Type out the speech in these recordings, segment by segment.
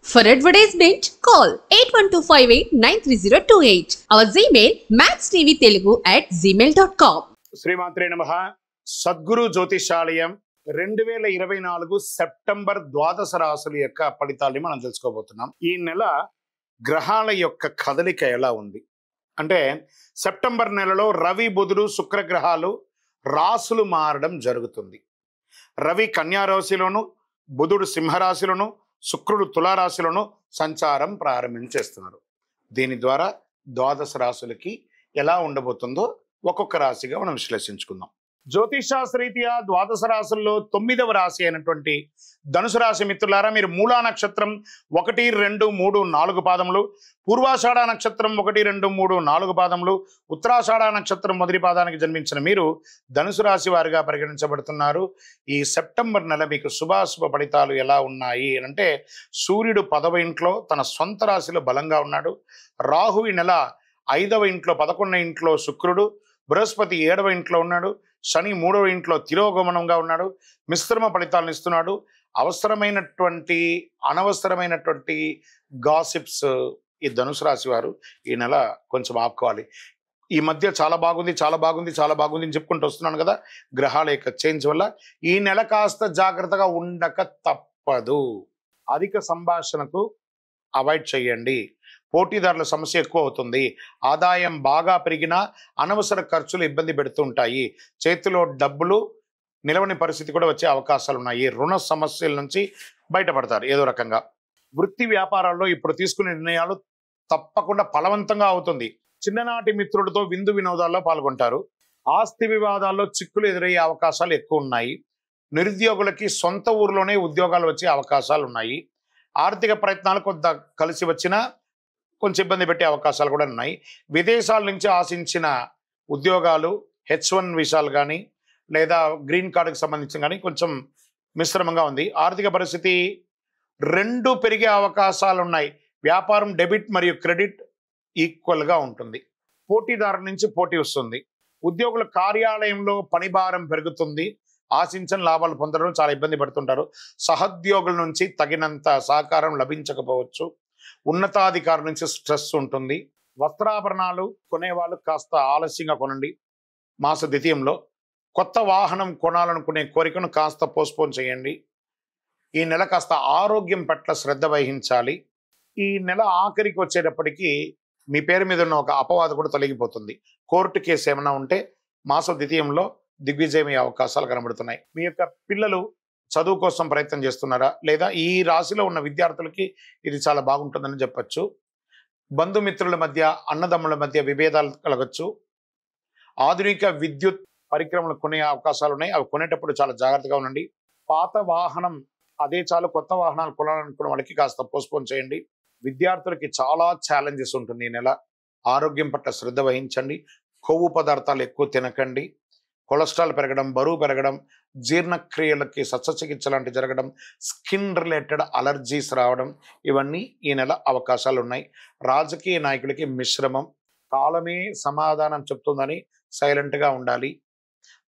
For advertisement, call 8125893028. Our Gmail maxtvtelugu@gmail.com. శ్రీమాత్రే నమః. Sadhguru జ్యోతిషాలయం 2024 September ద్వాదశ రాశుల యొక్క ఫలితాలని మనం తెలుసుకోబోతున్నాం. ఈ నెల గ్రహాల యొక్క కదలిక ఎలా ఉంది అంటే సెప్టెంబర్ నెలలో రవి బుధుడు శుక్ర గ్రహాలు రాశులు మారడం జరుగుతుంది. రవి కన్యా రాశిలోను, బుధుడు సింహరాశిలోను, శుక్రుడు తులారాశిలోను సంచారం ప్రారంభించేస్తున్నారు. దీని ద్వారా ద్వాదశ రాశులకి ఎలా ఉండబోతుందో ఒక్కొక్క రాశిగా మనం విశ్లేషించుకుందాం. జ్యోతిషాస్త్రరీత్యా ద్వాదశ రాశుల్లో 9వ రాశి అయినటువంటి ధనుసు రాశి మిత్రులారా, మీరు మూలా నక్షత్రం 1, 2, 3, 4 పాదములు, పూర్వాషాఢ నక్షత్రం 1, 2, 3, 4 పాదములు, ఉత్తరాషాఢ నక్షత్రం మొదటి పాదానికి జన్మించిన మీరు ధనుసు రాశి వారిగా పరిగణించబడుతున్నారు. ఈ సెప్టెంబర్ నెల మీకు శుభాశుభ ఫలితాలు ఎలా ఉన్నాయి అంటే సూర్యుడు 10వ ఇంట్లో తన సొంత రాశిలో బలంగా ఉన్నాడు. రాహు ఈ నెల 5వ ఇంట్లో 11వ ఇంట్లో శుక్రుడు, బృహస్పతి 7వ ఇంట్లో ఉన్నాడు, శని 3వ ఇంట్లో తిరోగమనంగా ఉన్నాడు. మిశ్రమ ఫలితాలను ఇస్తున్నాడు. అవసరమైనటువంటి అనవసరమైనటువంటి గాసిప్స్ ఈ ధనుసు రాశి వారు ఈ నెల కొంచెం ఆపుకోవాలి. ఈ మధ్య చాలా బాగుంది అని చెప్పుకుంటూ వస్తున్నాను కదా, గ్రహాల యొక్క చేంజ్ వల్ల ఈ నెల కాస్త జాగ్రత్తగా ఉండక తప్పదు. అధిక సంభాషణకు అవాయిడ్ చేయండి. పోటీదారుల సమస్య ఎక్కువ అవుతుంది. ఆదాయం బాగా పెరిగినా అనవసర ఖర్చులు ఇబ్బంది పెడుతూ ఉంటాయి. చేతిలో డబ్బులు నిలవని పరిస్థితి కూడా వచ్చే అవకాశాలు ఉన్నాయి. రుణ సమస్యల నుంచి బయటపడతారు ఏదో రకంగా. వృత్తి వ్యాపారాల్లో ఇప్పుడు తీసుకునే నిర్ణయాలు తప్పకుండా ఫలవంతంగా అవుతుంది. చిన్ననాటి మిత్రులతో విందు వినోదాల్లో పాల్గొంటారు. ఆస్తి వివాదాల్లో చిక్కులు ఎదురయ్యే అవకాశాలు ఎక్కువ ఉన్నాయి. నిరుద్యోగులకి సొంత ఊరిలోనే ఉద్యోగాలు వచ్చే అవకాశాలు ఉన్నాయి. ఆర్థిక ప్రయత్నాలు కొంత కలిసి వచ్చినా కొంచెం ఇబ్బంది పెట్టే అవకాశాలు కూడా ఉన్నాయి. విదేశాల నుంచి ఆశించిన ఉద్యోగాలు, H1 వీసాలు కానీ లేదా గ్రీన్ కార్డుకి సంబంధించి కానీ కొంచెం మిశ్రమంగా ఉంది. ఆర్థిక పరిస్థితి 2 పెరిగే అవకాశాలు ఉన్నాయి. వ్యాపారం డెబిట్ మరియు క్రెడిట్ ఈక్వల్గా ఉంటుంది. పోటీదారుల నుంచి పోటీ వస్తుంది. ఉద్యోగుల కార్యాలయంలో పని భారం పెరుగుతుంది. ఆశించని లాభాలు పొందడం చాలా ఇబ్బంది పడుతుంటారు. సహోద్యోగుల నుంచి తగినంత సహకారం లభించకపోవచ్చు. ఉన్నతాధికారుల నుంచి స్ట్రెస్ ఉంటుంది. వస్త్రాభరణాలు కొనేవాళ్ళు కాస్త ఆలస్యంగా కొనండి. మాస ద్వితీయంలో కొత్త వాహనం కొనాలనుకునే కోరికను కాస్త పోస్ట్పోన్ చేయండి. ఈ నెల కాస్త ఆరోగ్యం పట్ల శ్రద్ధ వహించాలి. ఈ నెల ఆఖరికి వచ్చేటప్పటికి మీ పేరు మీద ఉన్న ఒక అపవాదు కూడా తొలగిపోతుంది. కోర్టు కేసు ఏమైనా ఉంటే మాస ద్వితీయంలో దిగ్విజయమయ్యే అవకాశాలు కనబడుతున్నాయి. మీ యొక్క పిల్లలు చదువు కోసం ప్రయత్నం చేస్తున్నారా లేదా ఈ రాశిలో ఉన్న విద్యార్థులకి ఇది చాలా బాగుంటుందని చెప్పచ్చు. బంధుమిత్రుల మధ్య, అన్నదమ్ముల మధ్య విభేదాలు కలగచ్చు. ఆధునిక విద్యుత్ పరికరములు కొనే అవకాశాలు ఉన్నాయి. అవి కొనేటప్పుడు చాలా జాగ్రత్తగా ఉండండి. పాత వాహనం అదే చాలు, కొత్త వాహనాలు కొనాలనుకున్న వాళ్ళకి కాస్త పోస్ట్పోన్ చేయండి. విద్యార్థులకి చాలా ఛాలెంజెస్ ఉంటుంది ఈ నెల. ఆరోగ్యం పట్ల శ్రద్ధ వహించండి. కొవ్వు పదార్థాలు ఎక్కువ తినకండి. కొలెస్ట్రాల్ పెరగడం, బరువు పెరగడం, జీర్ణక్రియలకి శస్త్రచికిత్స లాంటివి జరగడం, స్కిన్ రిలేటెడ్ అలర్జీస్ రావడం, ఇవన్నీ ఈ నెల అవకాశాలు ఉన్నాయి. రాజకీయ నాయకులకి మిశ్రమం. కాలమే సమాధానం చెప్తుందని సైలెంట్గా ఉండాలి.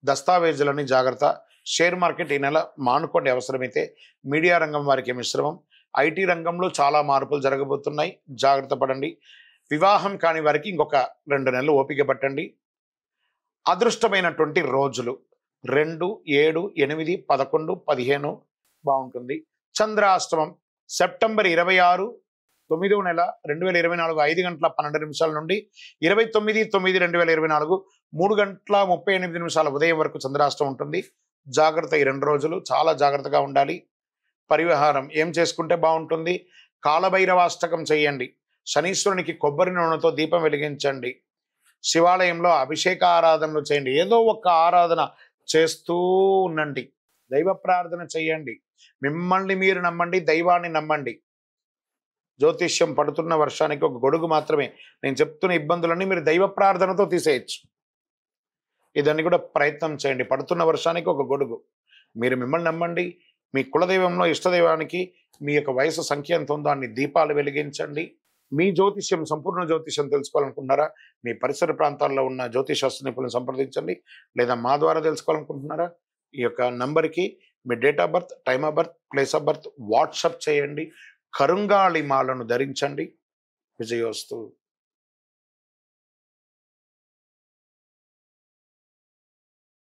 దస్తావేజులని జాగ్రత్త. షేర్ మార్కెట్ ఈ నెల మానుకోండి అవసరమైతే. మీడియా రంగం వారికి మిశ్రమం. IT రంగంలో చాలా మార్పులు జరగబోతున్నాయి, జాగ్రత్త పడండి. వివాహం కాని వారికి ఇంకొక 2 నెలలు ఓపిక పట్టండి. అదృష్టమైనటువంటి రోజులు 2, 7, 8, 11, 15 బాగుంటుంది. చంద్రాష్టమం సెప్టెంబర్ 26, 9వ నెల 2024 5:12 నుండి 29/9/2024 3:38 ఉదయం వరకు చంద్రాష్టమం ఉంటుంది. జాగ్రత్త. ఈ 2 రోజులు చాలా జాగ్రత్తగా ఉండాలి. పరిహారం ఏం చేసుకుంటే బాగుంటుంది? కాలభైరవాష్టకం చేయండి. శనీశ్వరునికి కొబ్బరి నూనెతో దీపం వెలిగించండి. శివాలయంలో అభిషేక ఆరాధనలు చేయండి. ఏదో ఒక ఆరాధన చేస్తూ ఉండండి. దైవ ప్రార్థన చేయండి. మిమ్మల్ని మీరు నమ్మండి, దైవాన్ని నమ్మండి. జ్యోతిష్యం పడుతున్న వర్షానికి ఒక గొడుగు మాత్రమే. నేను చెప్తున్న ఇబ్బందులన్నీ మీరు దైవ ప్రార్థనతో తీసేయచ్చు. ఇదాన్ని కూడా ప్రయత్నం చేయండి. పడుతున్న వర్షానికి ఒక గొడుగు. మీరు మిమ్మల్ని నమ్మండి. మీ కులదైవంలో ఇష్టదైవానికి మీ యొక్క వయసు సంఖ్య ఎంత ఉందో అన్ని దీపాలు వెలిగించండి. మీ జ్యోతిష్యం, సంపూర్ణ జ్యోతిష్యం తెలుసుకోవాలనుకుంటున్నారా? మీ పరిసర ప్రాంతాల్లో ఉన్న జ్యోతిషాస్త్ర నిపుణులను సంప్రదించండి. లేదా మా ద్వారా తెలుసుకోవాలనుకుంటున్నారా? ఈ యొక్క నంబర్కి మీ date of birth, time of birth, place of birth WhatsApp చేయండి. కరుంగాళి మాలను ధరించండి. విజయోస్తు.